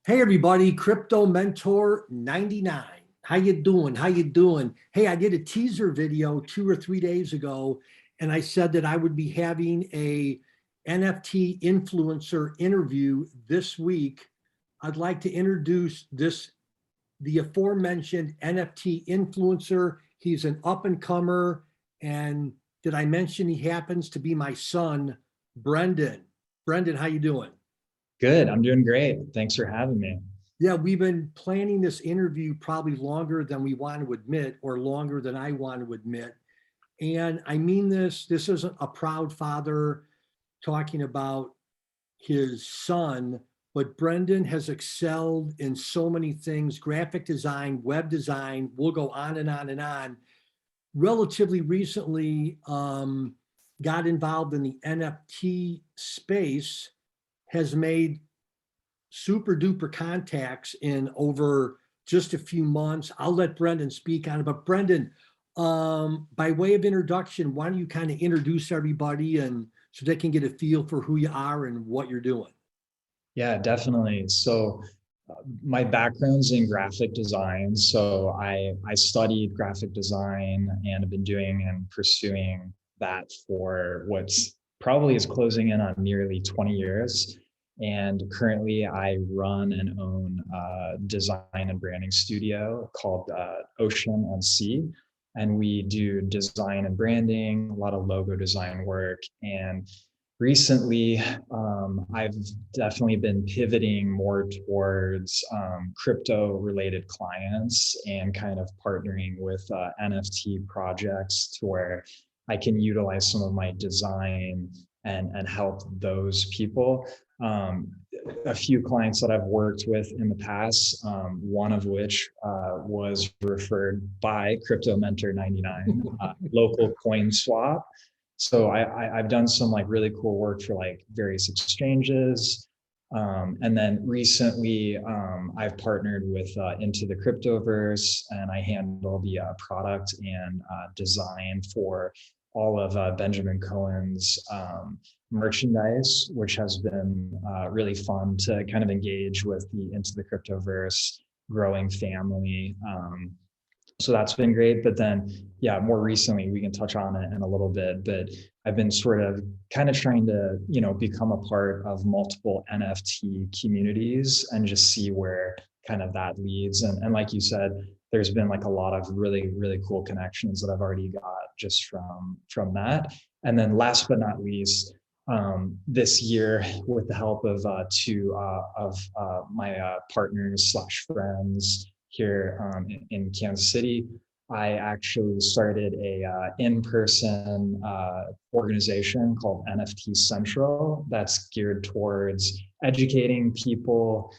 Hey everybody, Crypto Mentor 99. How you doing? How you doing? Hey, I did a teaser video 2 or 3 days ago, and I said that I would be having a NFT influencer interview this week. I'd like to introduce the aforementioned NFT influencer. He's an up and comer, and did I mention he happens to be my son, Brendan? Brendan, how you doing? Good. I'm doing great. Thanks for having me. Yeah, we've been planning this interview probably longer than we want to admit, or longer than I want to admit. And I mean this isn't a proud father talking about his son, but Brendan has excelled in so many things: graphic design, web design, we'll go on and on and on. Relatively recently, got involved in the NFT space, has made super duper contacts in over just a few months. I'll let Brendan speak on it. But Brendan, by way of introduction, why don't you kind of introduce everybody and so they can get a feel for who you are and what you're doing? Yeah, definitely. My background's in graphic design. I studied graphic design and have been doing and pursuing that for what's probably is closing in on nearly 20 years. And currently, I run and own a design and branding studio called Ocean and Sea. And we do design and branding, a lot of logo design work. And recently, I've definitely been pivoting more towards crypto related clients and kind of partnering with NFT projects to where I can utilize some of my design and help those people. Um, a few clients that I've worked with in the past, one of which was referred by Crypto Mentor 99, local coin swap. I've done some like really cool work for like various exchanges. And then recently, I've partnered with Into the Cryptoverse, and I handle the product and design for all of Benjamin Cohen's merchandise, which has been really fun to kind of engage with the Into the Cryptoverse growing family. So that's been great. But then, yeah, more recently, we can touch on it in a little bit, but I've been sort of kind of trying to, become a part of multiple NFT communities and just see where kind of that leads. And like you said, there's been like a lot of really, really cool connections that I've already got just from that. And then last but not least, this year, with the help of two of my partners slash friends here in Kansas City, I actually started a in-person organization called NFT Central that's geared towards educating people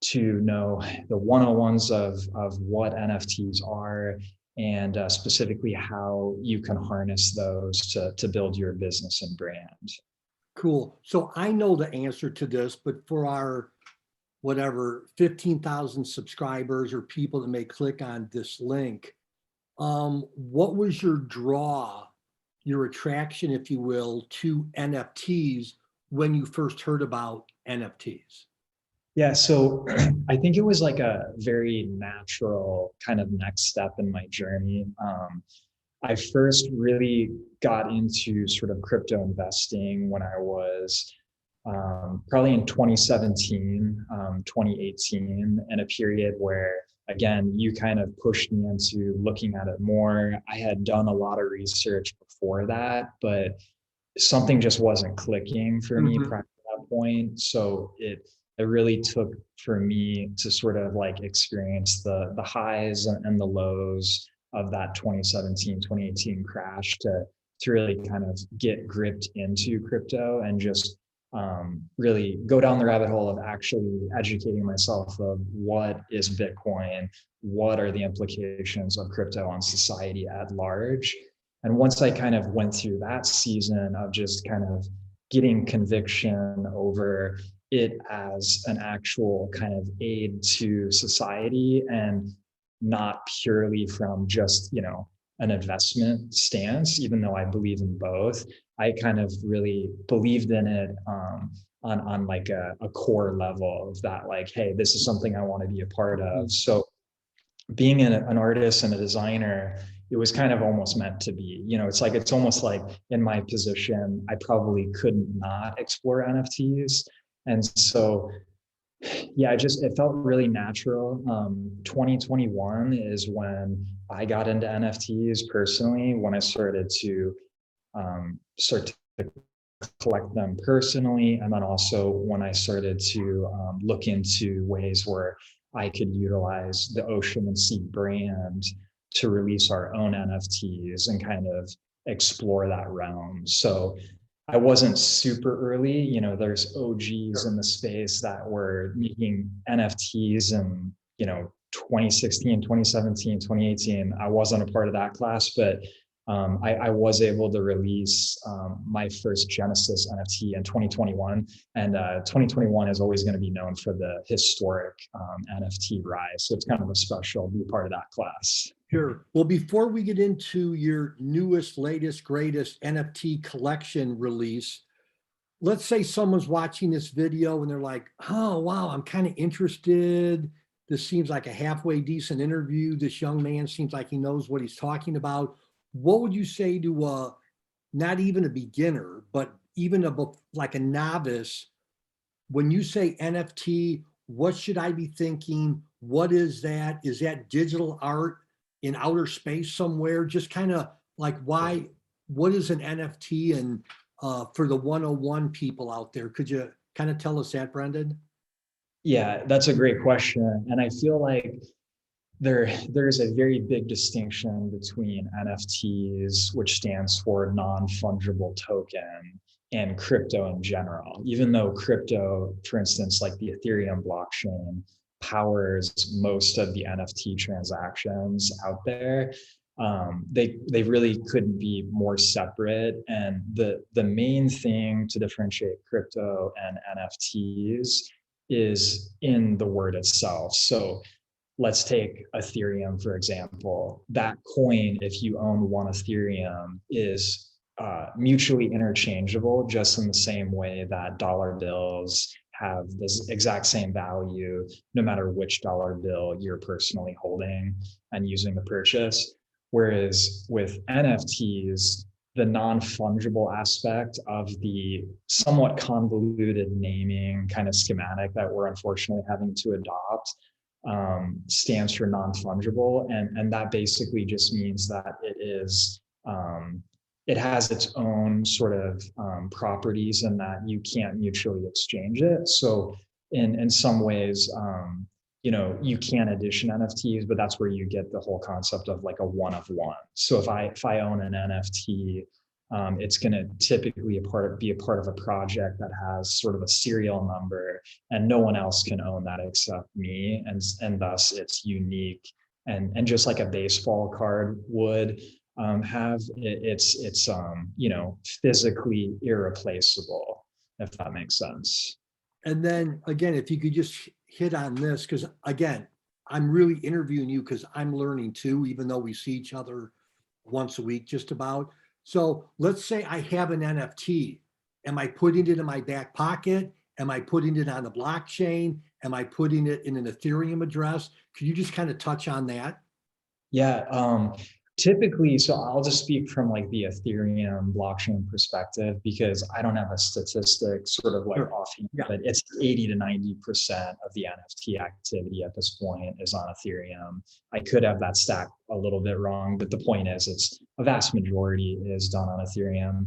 to know the 101s of what NFTs are and specifically how you can harness those to build your business and brand. Cool. So I know the answer to this, but for our whatever 15,000 subscribers or people that may click on this link, what was your draw, your attraction, if you will, to NFTs when you first heard about NFTs? Yeah, so I think it was like a very natural kind of next step in my journey. I first really got into sort of crypto investing when I was probably in 2017, 2018, in a period where, again, you kind of pushed me into looking at it more. I had done a lot of research before that, but something just wasn't clicking for me Mhm. prior to that point. So it really took for me to sort of like experience the highs and the lows of that 2017, 2018 crash to really kind of get gripped into crypto and just really go down the rabbit hole of actually educating myself of what is Bitcoin, what are the implications of crypto on society at large. And once I kind of went through that season of just kind of getting conviction over it as an actual kind of aid to society and not purely from just, an investment stance, even though I believe in both. I kind of really believed in it on like a core level of that, like, hey, this is something I want to be a part of. So being an artist and a designer, it was kind of almost meant to be. It's almost like in my position, I probably couldn't not explore NFTs. And so, yeah, it felt really natural. 2021 is when I got into NFTs personally, when I started to start to collect them personally. And then also when I started to look into ways where I could utilize the Ocean and Sea brand to release our own NFTs and kind of explore that realm. So I wasn't super early. There's OGs in the space that were making NFTs in, 2016, 2017, 2018. I wasn't a part of that class, but I was able to release my first Genesis NFT in 2021. And 2021 is always going to be known for the historic NFT rise. So it's kind of a special to be part of that class. Sure. Well, before we get into your newest, latest, greatest NFT collection release, let's say someone's watching this video and they're like, oh, wow, I'm kind of interested. This seems like a halfway decent interview. This young man seems like he knows what he's talking about. What would you say to not even a beginner, but even like a novice? When you say NFT, what should I be thinking? What is that? Is that digital art in outer space somewhere? Just kind of like what is an NFT? And for the 101 people out there, could you kind of tell us that, Brendan? Yeah, that's a great question. And I feel like there's a very big distinction between NFTs, which stands for non-fungible token, and crypto in general. Even though crypto, for instance, like the Ethereum blockchain, powers most of the NFT transactions out there, they really couldn't be more separate. And the main thing to differentiate crypto and NFTs is in the word itself. So let's take Ethereum, for example. That coin, if you own one Ethereum, is mutually interchangeable, just in the same way that dollar bills have this exact same value, no matter which dollar bill you're personally holding and using to purchase. Whereas with NFTs, the non-fungible aspect of the somewhat convoluted naming kind of schematic that we're unfortunately having to adopt stands for non-fungible, and that basically just means that it has its own sort of properties, and that you can't mutually exchange it. So in some ways, you can edition NFTs, but that's where you get the whole concept of like a one of one. So if I own an NFT, it's going to typically be a part of a project that has sort of a serial number, and no one else can own that except me, and thus it's unique. And just like a baseball card would have, it's physically irreplaceable, if that makes sense. And then again, if you could just hit on this, because again, I'm really interviewing you because I'm learning too, even though we see each other once a week, just about. So let's say I have an NFT. Am I putting it in my back pocket? Am I putting it on the blockchain? Am I putting it in an Ethereum address? Could you just kind of touch on that? Yeah, typically, so I'll just speak from like the Ethereum blockchain perspective, because I don't have a statistic sort of like offhand, but it's 80 to 90% of the NFT activity at this point is on Ethereum. I could have that stack a little bit wrong, but the point is it's a vast majority is done on Ethereum.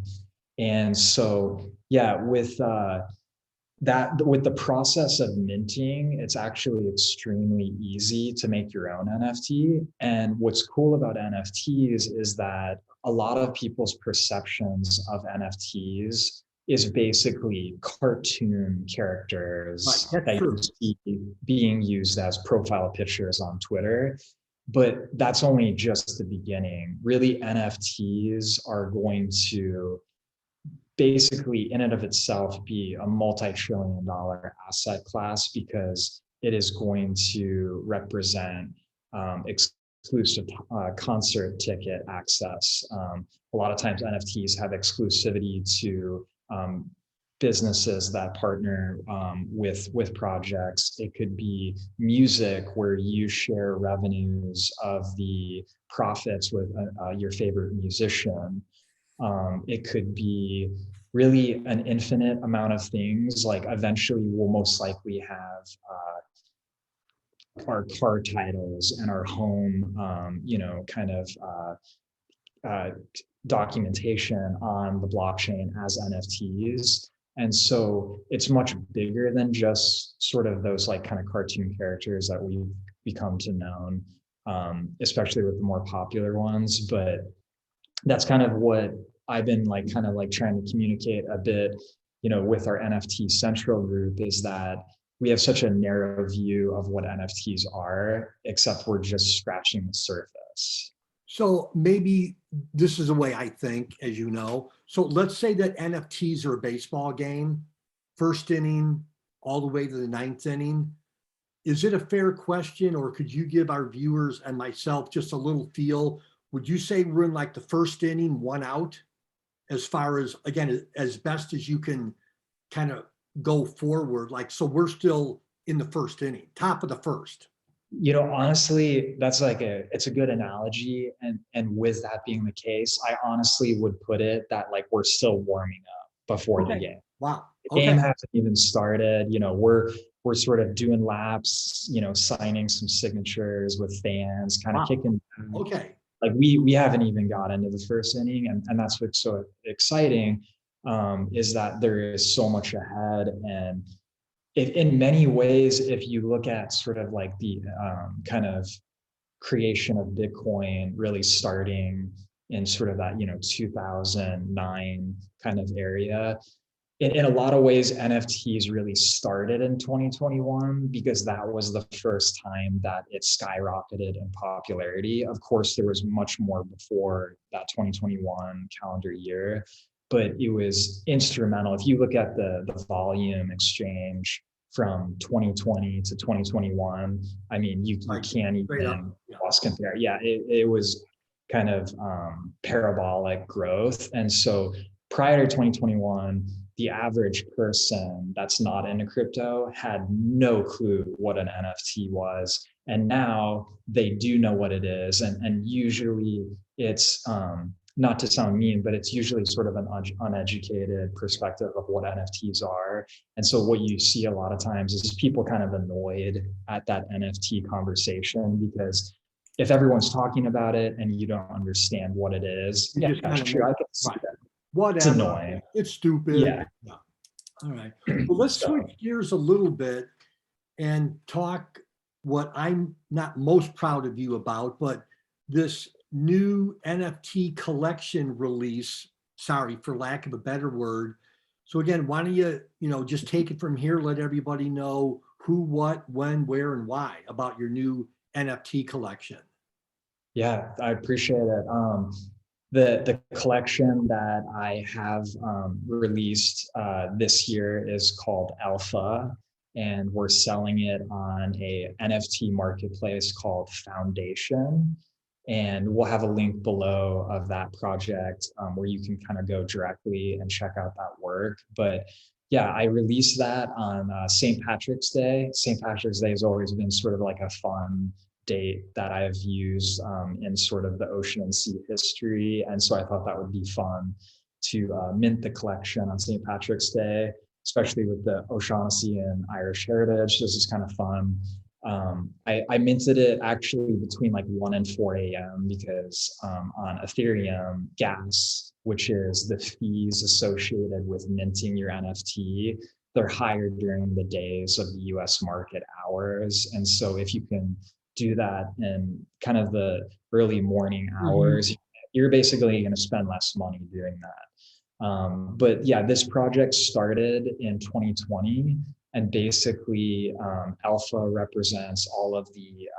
And so, yeah, with the process of minting, it's actually extremely easy to make your own NFT. And what's cool about NFTs is that a lot of people's perceptions of NFTs is basically cartoon characters that you see being used as profile pictures on Twitter. But that's only just the beginning. Really, NFTs are going to basically in and of itself be a multi-trillion-dollar asset class, because it is going to represent exclusive concert ticket access. A lot of times NFTs have exclusivity to businesses that partner with projects. It could be music where you share revenues of the profits with your favorite musician. It could be really an infinite amount of things. Like eventually we'll most likely have our car titles and our home, kind of documentation on the blockchain as NFTs. And so it's much bigger than just sort of those like kind of cartoon characters that we've become to know, especially with the more popular ones. But that's kind of what I've been like kind of like trying to communicate a bit, with our NFT Central group, is that we have such a narrow view of what NFTs are, except we're just scratching the surface. So maybe this is the way I think, as you know. So let's say that NFTs are a baseball game, first inning all the way to the ninth inning. Is it a fair question, or could you give our viewers and myself just a little feel? Would you say we're in like the first inning, one out, as far as, again, as best as you can kind of go forward? Like, so we're still in the first inning, top of the first. Honestly, that's like it's a good analogy. And with that being the case, I honestly would put it that like we're still warming up before the game. Wow. The game hasn't even started. We're sort of doing laps, signing some signatures with fans, kind of kicking. Okay. Like we haven't even got into the first inning, and that's what's so exciting, is that there is so much ahead. And in many ways, if you look at sort of like the kind of creation of Bitcoin really starting in sort of that 2009 kind of area, in a lot of ways, NFTs really started in 2021 because that was the first time that it skyrocketed in popularity. Of course, there was much more before that 2021 calendar year, but it was instrumental. If you look at the volume exchange from 2020 to 2021, I mean, you can't even cross compare. Yeah, it was kind of parabolic growth. And so prior to 2021, the average person that's not into crypto had no clue what an NFT was. And now they do know what it is. And usually it's, not to sound mean, but it's usually sort of an uneducated perspective of what NFTs are. And so what you see a lot of times is people kind of annoyed at that NFT conversation, because if everyone's talking about it and you don't understand what it is, yeah, sure, I can see that. Whatever. It's annoying. It's stupid. Yeah. All right. Well, let's switch gears a little bit and talk what I'm not most proud of you about, but this new NFT collection release. Sorry, for lack of a better word. So again, why don't you, just take it from here, let everybody know who, what, when, where, and why about your new NFT collection. Yeah, I appreciate it. The collection that I have released this year is called Alpha, and we're selling it on a NFT marketplace called Foundation. And we'll have a link below of that project where you can kind of go directly and check out that work. But yeah, I released that on St. Patrick's Day. St. Patrick's Day has always been sort of like a fun date that I've used in sort of the ocean and sea history. And so I thought that would be fun to mint the collection on St. Patrick's Day, especially with the O'Shaughnessy and Irish heritage. This is kind of fun. I minted it actually between like 1 and 4 a.m. because on Ethereum, gas, which is the fees associated with minting your NFT, they're higher during the days of the US market hours. And so if you can do that in kind of the early morning hours, you're basically going to spend less money doing that. But yeah, this project started in 2020, and basically Alpha represents all of the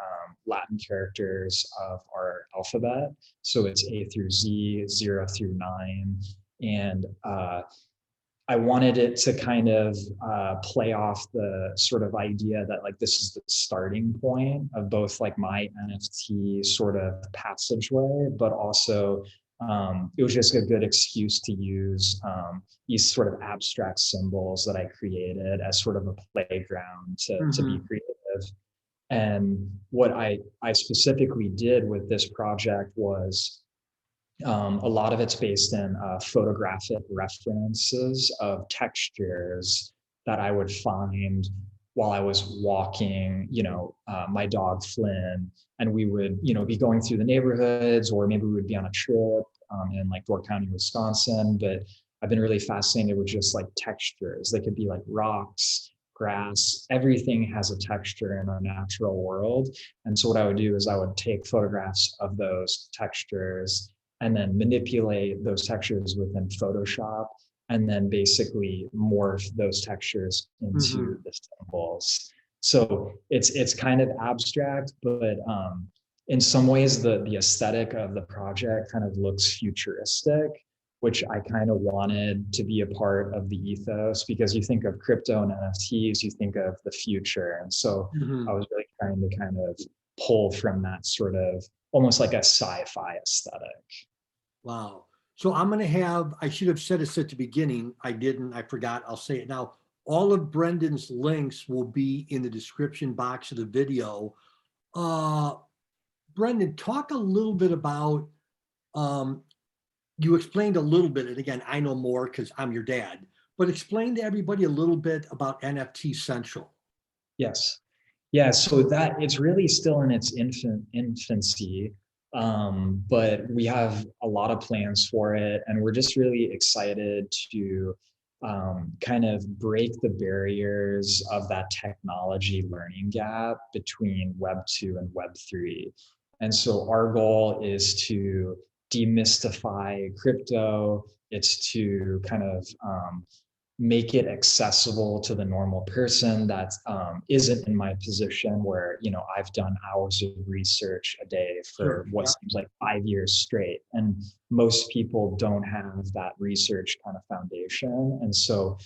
Latin characters of our alphabet. So it's A through Z, 0 through 9. And I wanted it to kind of play off the sort of idea that like this is the starting point of both like my NFT sort of passageway, but also it was just a good excuse to use these sort of abstract symbols that I created as sort of a playground to be creative. And what I specifically did with this project was a lot of it's based in photographic references of textures that I would find while I was walking, my dog Flynn, and we would, be going through the neighborhoods, or maybe we would be on a trip in like Door County, Wisconsin. But I've been really fascinated with just like textures. They could be like rocks, grass, everything has a texture in our natural world. And so what I would do is I would take photographs of those textures and then manipulate those textures within Photoshop, and then basically morph those textures into the symbols. So it's kind of abstract, but in some ways the aesthetic of the project kind of looks futuristic, which I kind of wanted to be a part of the ethos, because you think of crypto and NFTs, you think of the future. And so I was really trying to kind of pull from that sort of almost like a sci-fi aesthetic. Wow. So I should have said this at the beginning. I didn't, I forgot. I'll say it now. All of Brendan's links will be in the description box of the video. Brendan, talk a little bit about, you explained a little bit, and again, I know more because I'm your dad, but explain to everybody a little bit about NFT Central. Yes. Yeah, so that it's really still in its infancy, but we have a lot of plans for it, and we're just really excited to kind of break the barriers of that technology learning gap between Web 2 and Web 3. And so our goal is to demystify crypto. It's to kind of make it accessible to the normal person that isn't in my position, where I've done hours of research a day for what seems like 5 years straight, and most people don't have that research kind of foundation. And so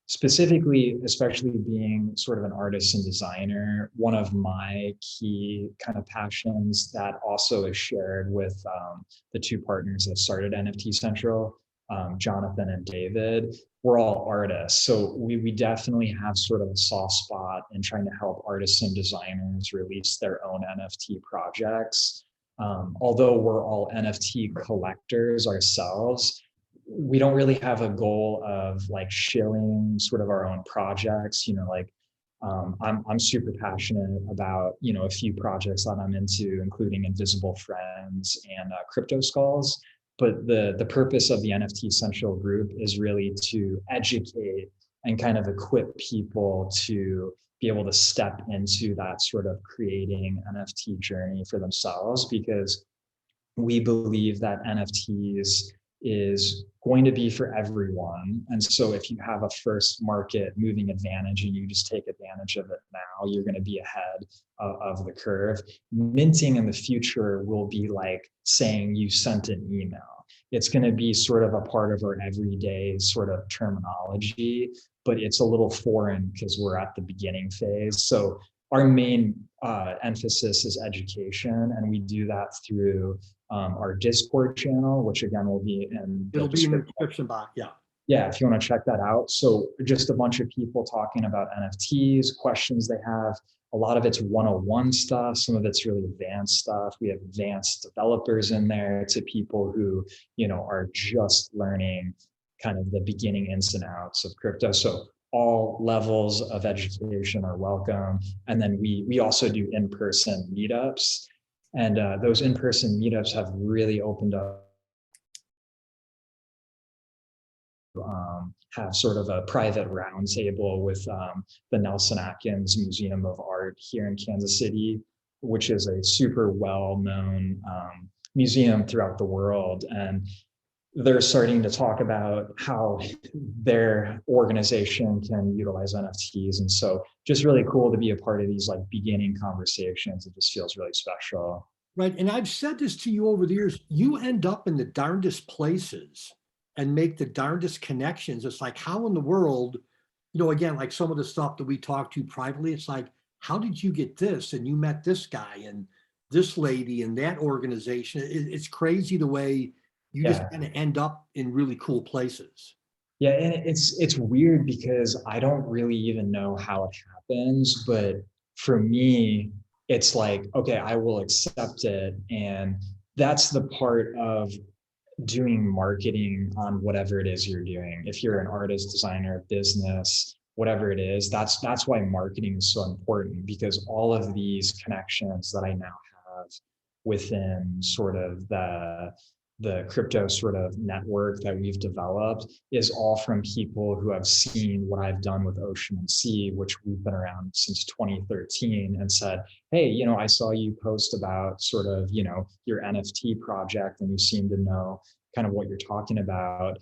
specifically, especially being sort of an artist and designer, one of my key kind of passions that also is shared with the two partners that started NFT Central, Jonathan and David, we're all artists. So we definitely have sort of a soft spot in trying to help artists and designers release their own NFT projects. Although we're all NFT collectors ourselves, we don't really have a goal of like shilling sort of our own projects. I'm super passionate about a few projects that I'm into, including Invisible Friends and Crypto Skulls. But the purpose of the NFT Central group is really to educate and kind of equip people to be able to step into that sort of creating NFT journey for themselves, because we believe that NFTs is going to be for everyone. And so if you have a first market moving advantage and you just take advantage of it now, you're going to be ahead of the curve. Minting in the future will be like saying you sent an email. It's going to be sort of a part of our everyday sort of terminology, but it's a little foreign because we're at the beginning phase. So our main emphasis is education, and we do that through our Discord channel, which again will be in the description box. Yeah, if you want to check that out. So just a bunch of people talking about NFTs, questions they have. A lot of it's 101 stuff. Some of it's really advanced stuff. We have advanced developers in there to people who, are just learning kind of the beginning ins and outs of crypto. So all levels of education are welcome. And then we also do in-person meetups. And those in-person meetups have really opened up, have sort of a private roundtable with the Nelson Atkins Museum of Art here in Kansas City, which is a super well-known museum throughout the world. And they're starting to talk about how their organization can utilize NFTs. And so just really cool to be a part of these like beginning conversations. It just feels really special. Right. And I've said this to you over the years, you end up in the darndest places and make the darndest connections. It's like, how in the world, again, like some of the stuff that we talk to privately, it's like, how did you get this? And you met this guy and this lady and that organization. It's crazy the way you just Yeah. kind of end up in really cool places. Yeah, and it's weird because I don't really even know how it happens, but for me, it's like, okay, I will accept it. And that's the part of doing marketing on whatever it is you're doing. If you're an artist, designer, business, whatever it is, that's why marketing is so important, because all of these connections that I now have within sort of the crypto sort of network that we've developed is all from people who have seen what I've done with Ocean and Sea, which we've been around since 2013, and said, hey, I saw you post about sort of, your NFT project, and you seem to know kind of what you're talking about.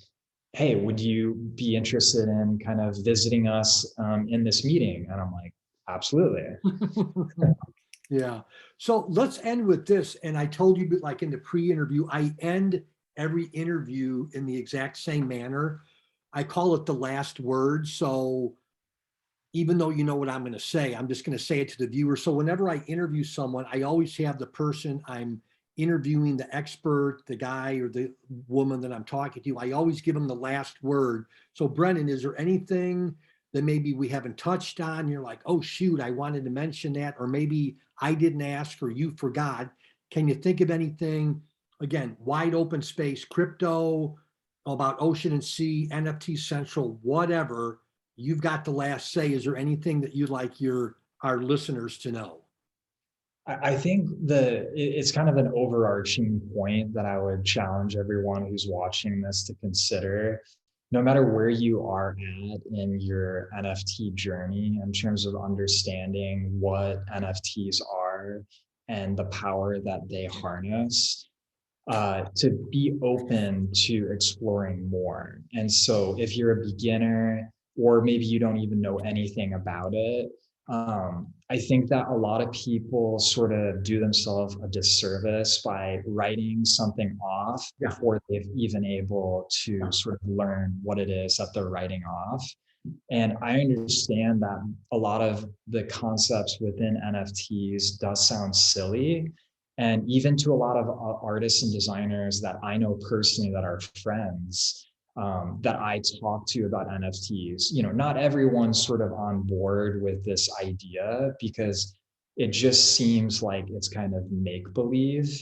Hey, would you be interested in kind of visiting us in this meeting? And I'm like, absolutely. Yeah. So let's end with this. And I told you, like in the pre-interview, I end every interview in the exact same manner. I call it the last word. So even though you know what I'm going to say, I'm just going to say it to the viewer. So whenever I interview someone, I always have the person I'm interviewing, the expert, the guy or the woman that I'm talking to, I always give them the last word. So Brendan, is there anything that maybe we haven't touched on? You're like, oh, shoot, I wanted to mention that, or maybe I didn't ask or you forgot. Can you think of anything? Again, wide open space, crypto, about Ocean and Sea, NFT Central, whatever. You've got the last say. Is there anything that you'd like our listeners to know? I think it's kind of an overarching point that I would challenge everyone who's watching this to consider. No matter where you are at in your NFT journey, in terms of understanding what NFTs are and the power that they harness, to be open to exploring more. And so if you're a beginner, or maybe you don't even know anything about it, I think that a lot of people sort of do themselves a disservice by writing something off before they've even able to sort of learn what it is that they're writing off. And I understand that a lot of the concepts within NFTs does sound silly. And even to a lot of artists and designers that I know personally that are friends, that I talk to about NFTs, not everyone's sort of on board with this idea because it just seems like it's kind of make believe.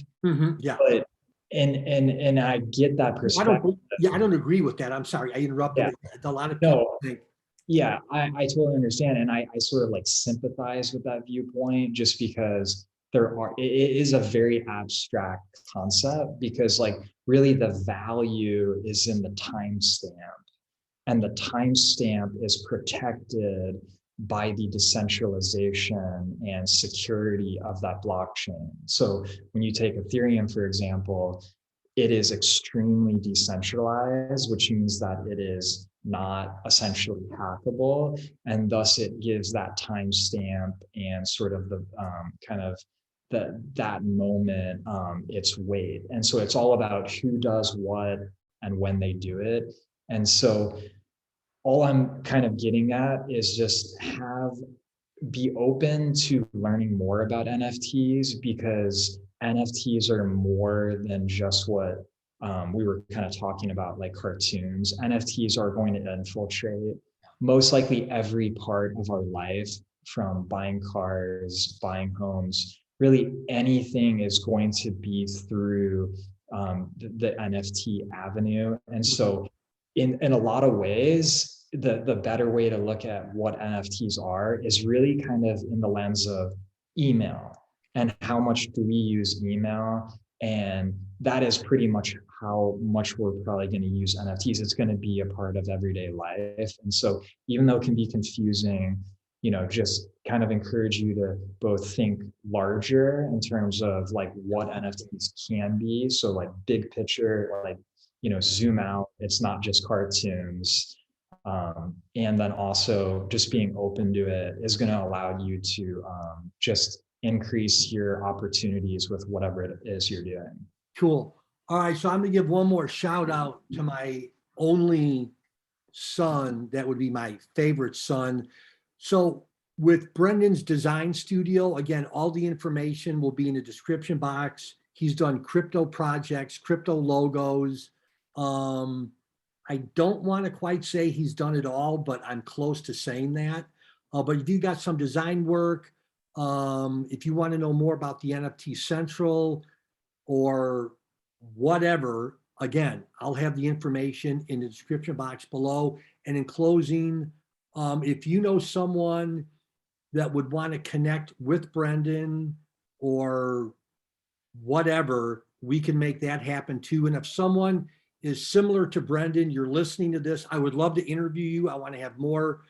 Yeah. But and I get that perspective. I don't agree with that. I'm sorry, I interrupted. Yeah, A lot of people no, think, yeah, I totally understand. And I sort of like sympathize with that viewpoint just because it is a very abstract concept, because like really the value is in the timestamp, and the timestamp is protected by the decentralization and security of that blockchain. So when you take Ethereum, for example, it is extremely decentralized, which means that it is not essentially hackable. And thus it gives that timestamp and sort of the kind of that moment its weight. And so it's all about who does what and when they do it. And so all I'm kind of getting at is just be open to learning more about NFTs, because NFTs are more than just what we were kind of talking about, like cartoons. NFTs are going to infiltrate most likely every part of our life, from buying cars, buying homes, really anything is going to be through the NFT avenue. And so in a lot of ways, the better way to look at what NFTs are is really kind of in the lens of email, and how much do we use email. And that is pretty much how much we're probably going to use NFTs. It's going to be a part of everyday life. And so even though it can be confusing, just kind of encourage you to both think larger in terms of like what NFTs can be. So like big picture, or like, zoom out. It's not just cartoons. And then also just being open to it is going to allow you to just increase your opportunities with whatever it is you're doing. cool. All right, so I'm gonna give one more shout out to my only son. That would be my favorite son. So with Brendan's design studio, again, all the information will be in the description box. He's done crypto projects, crypto logos. I don't want to quite say he's done it all, but I'm close to saying that. But if you got some design work, if you want to know more about the NFT Central or whatever, again, I'll have the information in the description box below. And in closing, if you know someone that would want to connect with Brendan or whatever, we can make that happen too. And if someone is similar to Brendan, you're listening to this, I would love to interview you. I want to have more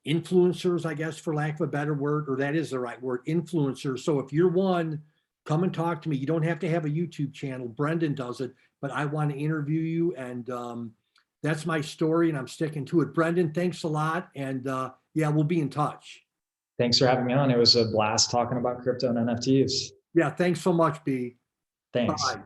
influencers, I guess, for lack of a better word, or that is the right word, influencers. So if you're one, come and talk to me. You don't have to have a YouTube channel. Brendan does it, but I want to interview you. And that's my story, and I'm sticking to it. Brendan, thanks a lot. And yeah, we'll be in touch. Thanks for having me on. It was a blast talking about crypto and NFTs. Yeah, thanks so much, B. Thanks. Bye.